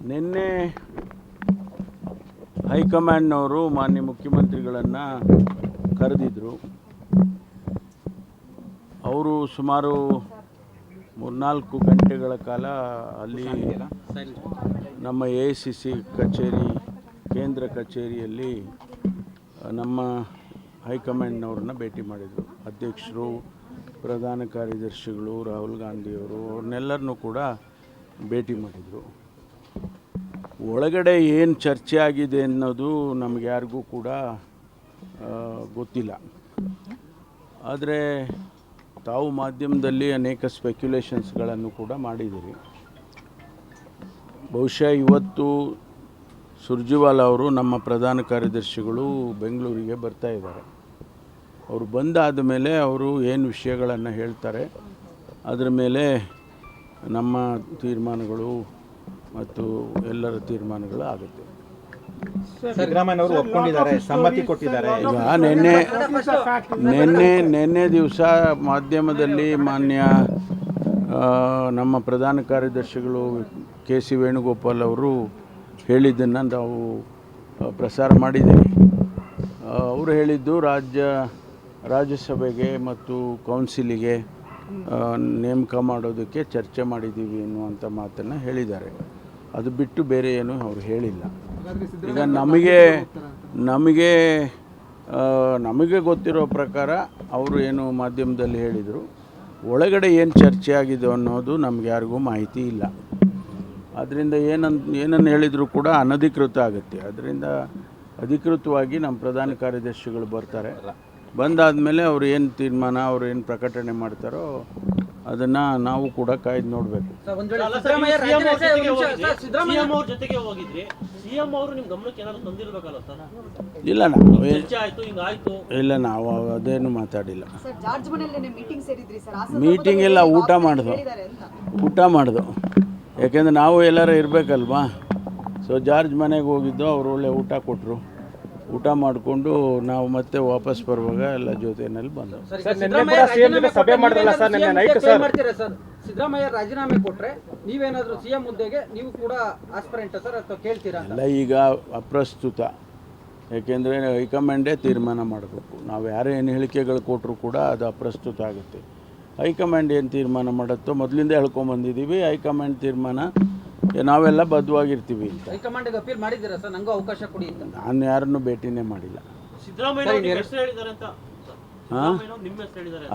ನಿನ್ನೆ ಹೈಕಮಾಂಡ್ನವರು ಮಾನ್ಯ ಮುಖ್ಯಮಂತ್ರಿಗಳನ್ನು ಕರೆದಿದ್ದರು. ಅವರು ಸುಮಾರು 3-4 ಗಂಟೆಗಳ ಕಾಲ ಅಲ್ಲಿ ನಮ್ಮ AICC ಕಚೇರಿ, ಕೇಂದ್ರ ಕಚೇರಿಯಲ್ಲಿ ನಮ್ಮ ಹೈಕಮಾಂಡ್ನವ್ರನ್ನ ಭೇಟಿ ಮಾಡಿದರು. ಅಧ್ಯಕ್ಷರು, ಪ್ರಧಾನ ಕಾರ್ಯದರ್ಶಿಗಳು, ರಾಹುಲ್ ಗಾಂಧಿಯವರು, ಅವ್ರನ್ನೆಲ್ಲರನ್ನೂ ಕೂಡ ಭೇಟಿ ಮಾಡಿದರು. ಒಳಗಡೆ ಏನು ಚರ್ಚೆ ಆಗಿದೆ ಅನ್ನೋದು ನಮಗೆ ಯಾರಿಗೂ ಕೂಡ ಗೊತ್ತಿಲ್ಲ. ಆದರೆ ತಾವು ಮಾಧ್ಯಮದಲ್ಲಿ ಅನೇಕ ಸ್ಪೆಕ್ಯುಲೇಷನ್ಸ್ಗಳನ್ನು ಕೂಡ ಮಾಡಿದ್ದೀರಿ. ಬಹುಶಃ ಇವತ್ತು ಸುರ್ಜೇವಾಲಾ ಅವರು, ನಮ್ಮ ಪ್ರಧಾನ ಕಾರ್ಯದರ್ಶಿಗಳು ಬೆಂಗಳೂರಿಗೆ ಬರ್ತಾ ಇದ್ದಾರೆ. ಅವರು ಬಂದಾದ ಮೇಲೆ ಅವರು ಏನು ವಿಷಯಗಳನ್ನು ಹೇಳ್ತಾರೆ ಅದರ ಮೇಲೆ ನಮ್ಮ ತೀರ್ಮಾನಗಳು ಮತ್ತು ಎಲ್ಲರ ತೀರ್ಮಾನಗಳು ಆಗುತ್ತೆ. ಸಿದ್ದರಾಮಯ್ಯ ಅವರು ಒಪ್ಕೊಂಡಿದ್ದಾರೆ, ಸಮ್ಮತಿ ಕೊಟ್ಟಿದ್ದಾರೆ. ಈಗ ನಿನ್ನೆ ದಿವಸ ಮಾಧ್ಯಮದಲ್ಲಿ ಮಾನ್ಯ ನಮ್ಮ ಪ್ರಧಾನ ಕಾರ್ಯದರ್ಶಿಗಳು KC ವೇಣುಗೋಪಾಲ್ ಅವರು ಹೇಳಿದ್ದನ್ನು ನಾವು ಪ್ರಸಾರ ಮಾಡಿದ್ದೀವಿ. ಅವರು ಹೇಳಿದ್ದು ರಾಜ್ಯಸಭೆಗೆ ಮತ್ತು ಕೌನ್ಸಿಲಿಗೆ ನೇಮಕ ಮಾಡೋದಕ್ಕೆ ಚರ್ಚೆ ಮಾಡಿದ್ದೀವಿ ಎನ್ನುವಂಥ ಮಾತನ್ನು ಹೇಳಿದ್ದಾರೆ. ಅದು ಬಿಟ್ಟು ಬೇರೆ ಏನು ಅವರು ಹೇಳಿಲ್ಲ. ಈಗ ನಮಗೆ ಗೊತ್ತಿರೋ ಪ್ರಕಾರ ಅವರು ಏನು ಮಾಧ್ಯಮದಲ್ಲಿ ಹೇಳಿದರು, ಒಳಗಡೆ ಏನು ಚರ್ಚೆ ಆಗಿದೆ ಅನ್ನೋದು ನಮ್ಗೆ ಯಾರಿಗೂ ಮಾಹಿತಿ ಇಲ್ಲ. ಆದ್ದರಿಂದ ಏನನ್ನು ಹೇಳಿದರೂ ಕೂಡ ಅನಧಿಕೃತ ಆಗುತ್ತೆ. ಅದರಿಂದ ಅಧಿಕೃತವಾಗಿ ನಮ್ಮ ಪ್ರಧಾನ ಕಾರ್ಯದರ್ಶಿಗಳು ಬರ್ತಾರೆ. ಬಂದಾದಮೇಲೆ ಅವರು ಏನು ತೀರ್ಮಾನ, ಅವರು ಏನು ಪ್ರಕಟಣೆ ಮಾಡ್ತಾರೋ ಅದನ್ನು ನಾವು ಕೂಡ ಕಾಯ್ದು ನೋಡಬೇಕು. ಇಲ್ಲ, ನಾವು ಅದೇನು ಮಾತಾಡಿಲ್ಲ. ಮೀಟಿಂಗ್ ಎಲ್ಲ ಊಟ ಮಾಡ್ದು. ಯಾಕೆಂದರೆ ನಾವು ಎಲ್ಲರೂ ಇರಬೇಕಲ್ವಾ. ಸೊ ಜಾರ್ಜ್ ಮನೆಗೆ ಹೋಗಿದ್ದು, ಅವರು ಒಳ್ಳೆ ಊಟ ಕೊಟ್ಟರು. ಊಟ ಮಾಡಿಕೊಂಡು ನಾವು ಮತ್ತೆ ವಾಪಸ್ ಬರುವಾಗ ಎಲ್ಲ ಜೊತೆಯಲ್ಲಿ ಬಂದವು. ಸಿದ್ದರಾಮಯ್ಯ ರಾಜೀನಾಮೆ ಕೊಟ್ಟರೆ ನೀವೇನಾದರೂ CM ಹುದ್ದೆಗೆ ನೀವು ಕೂಡ ಆಸ್ಪರೆಂಟ್ ಸರ್ ಅಥವಾ ಕೇಳ್ತೀರಾ? ಅಲ್ಲ, ಈಗ ಅಪ್ರಸ್ತುತ. ಯಾಕೆಂದರೆ ಹೈಕಮಾಂಡೇ ತೀರ್ಮಾನ ಮಾಡಬೇಕು. ನಾವು ಯಾರೇ ಏನು ಹೇಳಿಕೆಗಳು ಕೊಟ್ಟರು ಕೂಡ ಅದು ಅಪ್ರಸ್ತುತ ಆಗುತ್ತೆ. ಹೈಕಮಾಂಡ್ ಏನು ತೀರ್ಮಾನ ಮಾಡುತ್ತೋ ಮೊದಲಿಂದ ಹೇಳ್ಕೊಂಬಂದಿದ್ದೀವಿ. ಹೈಕಮಾಂಡ್ ತೀರ್ಮಾನ ನಾವೆಲ್ಲ ಬದ್ಧವಾಗಿರ್ತೀವಿ ಅಂತ. ಹೈಕಮಾಂಡ್ಗೆ ಅಪೀಲ್ ಮಾಡಿದ್ದೀರಾ ಸರ್, ನನಗೂ ಅವಕಾಶ ಕೊಡಿ ಅಂತ? ನಾನು ಯಾರನ್ನೂ ಭೇಟಿನೇ ಮಾಡಿಲ್ಲ.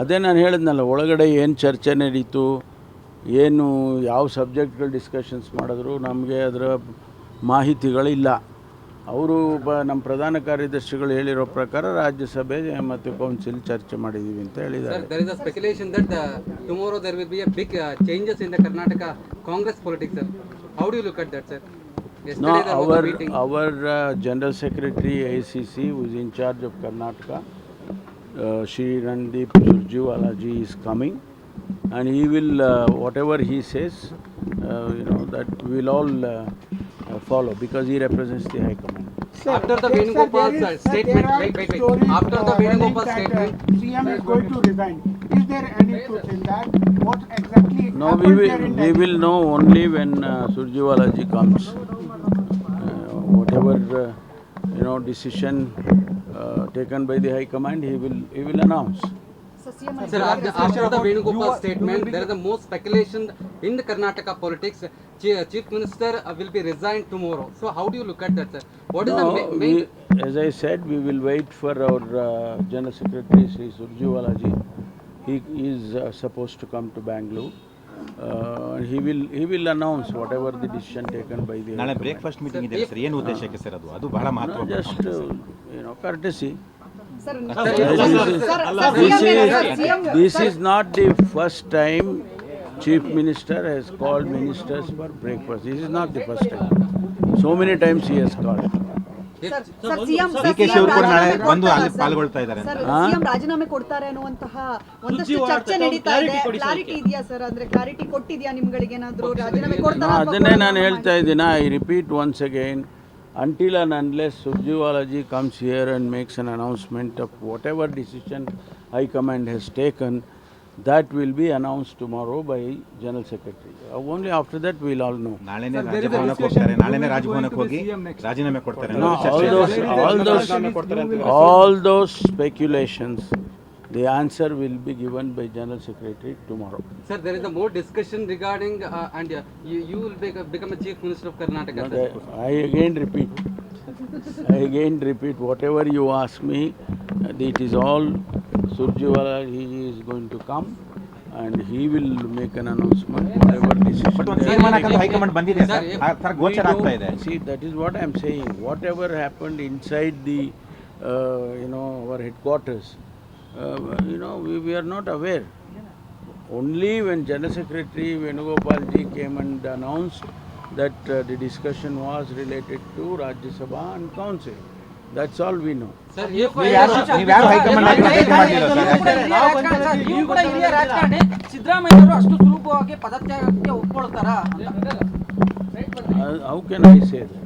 ಅದೇ ನಾನು ಹೇಳಿದ್ನಲ್ಲ, ಒಳಗಡೆ ಏನು ಚರ್ಚೆ ನಡೀತು, ಏನು ಯಾವ ಸಬ್ಜೆಕ್ಟ್ಗಳು ಡಿಸ್ಕಷನ್ಸ್ ಮಾಡಿದ್ರು ನಮಗೆ ಅದರ ಮಾಹಿತಿಗಳಿಲ್ಲ. ಅವರು ನಮ್ಮ ಪ್ರಧಾನ ಕಾರ್ಯದರ್ಶಿಗಳು ಹೇಳಿರೋ ಪ್ರಕಾರ ರಾಜ್ಯಸಭೆ ಮತ್ತು ಕೌನ್ಸಿಲ್ ಚರ್ಚೆ ಮಾಡಿದ್ದೀವಿ ಅಂತ ಹೇಳಿದ್ದಾರೆ. There is a speculation that tomorrow there will be a big changes in the Karnataka Congress politics, sir. How do you look at that, sir? No, our General Secretary AICC, who is in charge of Karnataka, Shri Randeep Surjewala ji is coming, and he will whatever he says, that we will all follow, because he represents the High Command. After the Venugopal statement, after the Venugopal statement, CM is going to resign. Is there any truth in that? What exactly? No, we will know only when Surjewala ji comes. Whatever decision taken by the High Command, he will announce. Sir, after the Venugopal statement, there is a more speculation in the Karnataka politics. Chief Minister will be resigned tomorrow. So how do you look at that, sir? What is the main? As I said, we will wait for our General Secretary, Sri Surjewala ji. He is supposed to come to Bangalore. He will announce whatever the decision taken by the. ನಾಳೆ breakfast meeting ಇದೆ sir, ಏನು ಉದ್ದೇಶಕ್ಕೆ sir ಅದು ಬಹಳ ಮಹತ್ವ. Just courtesy. This is not the first time Chief Minister has called ministers for breakfast. This is not the first time. So many times he has called. DK ಅವರು ನಾಳೆ ಬಂದು ಅಲ್ಲಿ ಪಾಲ್ಗೊಳ್ತಾ ಇದ್ದಾರೆ. ಸಿಎಂ ರಾಜೀನಾಮೆ ಕೊಡ್ತಾರೆ ಅನ್ನುವಂತಹ ಒಂದಷ್ಟು ಚರ್ಚೆ ನಡೀತಾ ಇದೆ. ಕ್ಲಾರಿಟಿ ಇದೆಯಾ ಸರ್? ಅಂದ್ರೆ ಕ್ಲಾರಿಟಿ ಕೊಟ್ಟಿದ್ಯಾ ನಿಮ್ಗಳಿಗೆ ಏನಾದರೂ ರಾಜೀನಾಮೆ ಕೊಡ್ತಾರಾ? ಅದನ್ನೇ ನಾನು ಹೇಳ್ತಾ ಇದ್ದೀನಿ. I repeat once again, until and unless Surjewala ji comes here and makes an announcement of whatever decision High Command has taken, That will be announced tomorrow by General Secretary. Only after that we'll all know. ನಾಳೆನೇ ರಾಜಭವನಕ್ಕೆ ಹೋಗ್ತಾರೆ, ನಾಳೆನೇ ರಾಜಭವನಕ್ಕೆ ಹೋಗಿ ರಾಜೀನಾಮೆ ಕೊಡ್ತಾರೆ No, all those speculations, the answer will be given by General Secretary tomorrow. Sir, there is a more discussion regarding and you will become a Chief Minister of Karnataka. But Sir. I again repeat, whatever you ask me, it is all Surjewala. He is going to come and he will make an announcement. Whatever decision. But ಒಂದು they ತೀರ್ಮಾನಕ್ಕೆ take. High command ಬಂದಿದೆ sir, sir ಗೋಚರ ಆಗ್ತಾ ಇದೆ. See, that is what I am saying. Whatever happened inside the, our headquarters, we are not aware. Only when General Secretary Venugopal ji came and announced that the discussion was related to Rajya Sabha and Council. That's all we know. Sir, ನೀವ್ಯಾರು high command ಆಗಿ ಭೇಟಿ ಮಾಡಿಲ್ಲ sir? ನೀವು ಕೂಡ ಹಿರಿಯ ರಾಜಕಾರಣಿ, ಸಿದ್ದರಾಮಯ್ಯವರು ಅಷ್ಟು ಸುಲಭವಾಗಿ ಪದತ್ಯಾಗಕ್ಕೆ ಒಪ್ಕೊಳ್ತಾರ? How can I say that?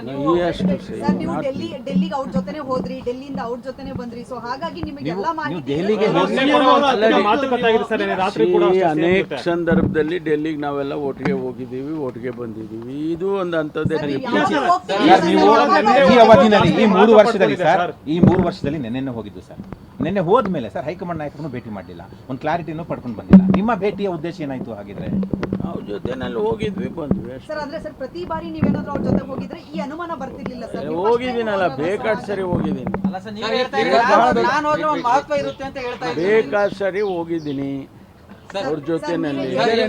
No, he has to say. Sir ನೀವು not me. ಡೆಲ್ಲಿಗೆ ಅವ್ರ ಜೊತೆನೆ ಹೋದ್ರಿ, ಡೆಲ್ಲಿಯಿಂದ ಅವ್ರ ಜೊತೆನೆ ಬಂದ್ರಿ, ಸೊ ಹಾಗಾಗಿ ನಿಮಗೆ ಎಲ್ಲ ನೀವು ಮಾಹಿತಿ ದೆಹಲಿಗೆ See, ಅನೇಕ ಸಂದರ್ಭದಲ್ಲಿ ಡೆಲ್ಲಿಗೆ ನಾವೆಲ್ಲ ಒಟ್ಟಿಗೆ ಹೋಗಿದ್ದೀವಿ, ಒಟ್ಟಿಗೆ ಬಂದಿದ್ದೀವಿ. ಇದು ಒಂದು ಅಂಥದ್ದೇ ಸರ್, trip. ಯಾವಾಗ ಸರ್ ಹೋಗ್ತೀರಿ? ನೀವು ಈ ಅವಧಿನಲ್ಲಿ ಈ 3 ವರ್ಷದಲ್ಲಿ ಸರ್, ಈ 3 ವರ್ಷದಲ್ಲಿ ನೆನ್ನೆ ಹೋಗಿದ್ದು ಸರ್. ನೆನ್ನೆ ಹೋದ್ಮೇಲೆ ಸರ್ ಹೈಕಮಾಂಡ್ ನಾಯಕರನ್ನು ಭೇಟಿ ಮಾಡಲಿಲ್ಲ, ಒಂದು ಕ್ಲಾರಿಟಿನೂ ಪಡ್ಕೊಂಡು ಬಂದಿಲ್ಲ. ನಿಮ್ಮ ಭೇಟಿಯ ಉದ್ದೇಶ ಏನಾಯ್ತು ಹಾಗಿದ್ರೆ? ನಾವು ಜೊತೆನಲ್ಲಿ ಹೋಗಿದ್ವಿ, ಬಂದ್ವಿ ಅಷ್ಟೇ. ಸರ್ ಅಂದ್ರೆ ಸರ್ ಪ್ರತಿ ಬಾರಿ ನೀವೇನಾದ್ರೂ ಅವ್ರ ಜೊತೆ ಹೋಗಿದ್ರೆ ಈ ಅನುಮಾನ ಬರ್ತಿರ್ಲಿಲ್ಲ ಸರ್? ನೀವು first time ಹೋಗಿದ್ದೀನಲ್ಲ, ಬೇಕಾದ ಸರಿ ಹೋಗಿದ್ದೀನಿ, ಅಲ್ಲ ಸರ್, ನೀವು ಹೇಳ್ತಾ ಇದ್ದೀರಿ, ನಾನು ಹೋದ್ರೆ ಒಂದು ಮಹತ್ವ ಇರುತ್ತೆ ಅಂತ ಹೇಳ್ತಾ ಇದ್ದೀರಿ. ಬೇಕಾದ ಸರಿ ಹೋಗಿದ್ದೀನಿ ಅವ್ರ ಜೊತೆನಲ್ಲಿ.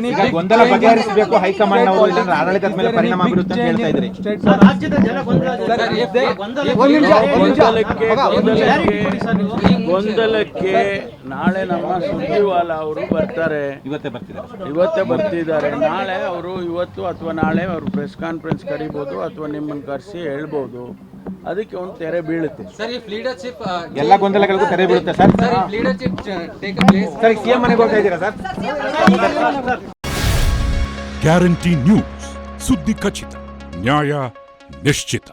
ಈಗ ಗೊಂದಲ ಬಗೆಹರಿಸಬೇಕು ಹೈಕಮಾಂಡ್ ಅವರು, ಇಲ್ಲಾಂದ್ರೆ ಆಡಳಿತದ ಮೇಲೆ ಪರಿಣಾಮ ಬೀರುತ್ತೆ ಅಂತ ಹೇಳ್ತಾ ಇದ್ರಿ. ಗೊಂದಲಕ್ಕೆ ನಾಳೆ ನಮ್ಮ ಸುರ್ಜೇವಾಲ ಅವರು ಬರ್ತಾರೆ, ಇವತ್ತೇ ಬರ್ತಿದ್ದಾರೆ. ನಾಳೆ ಅವರು ಇವತ್ತು ಅಥವಾ ನಾಳೆ ಅವರು ಪ್ರೆಸ್ ಕಾನ್ಫರೆನ್ಸ್ ಕರಿಬೋದು ಅಥವಾ ನಿಮ್ಮನ್ನು ಕರೆಸಿ ಹೇಳ್ಬೋದು. ಅದಕ್ಕೆ ಒಂದು ತೆರೆ ಬೀಳುತ್ತೆ. Sir, if leadership ಎಲ್ಲ ಗೊಂದಲಗಳಿಗೂ ತೆರೆ ಬೀಳುತ್ತೆ sir. sir, if leadership take a place. Sir CM ಮನೆಗೆ ಹೋಗ್ತಾ ಇದ್ದೀರಾ ಸರ್? ಗ್ಯಾರಂಟಿ ನ್ಯೂಸ್, ಸುದ್ದಿ ಖಚಿತ, ನ್ಯಾಯ ನಿಶ್ಚಿತ.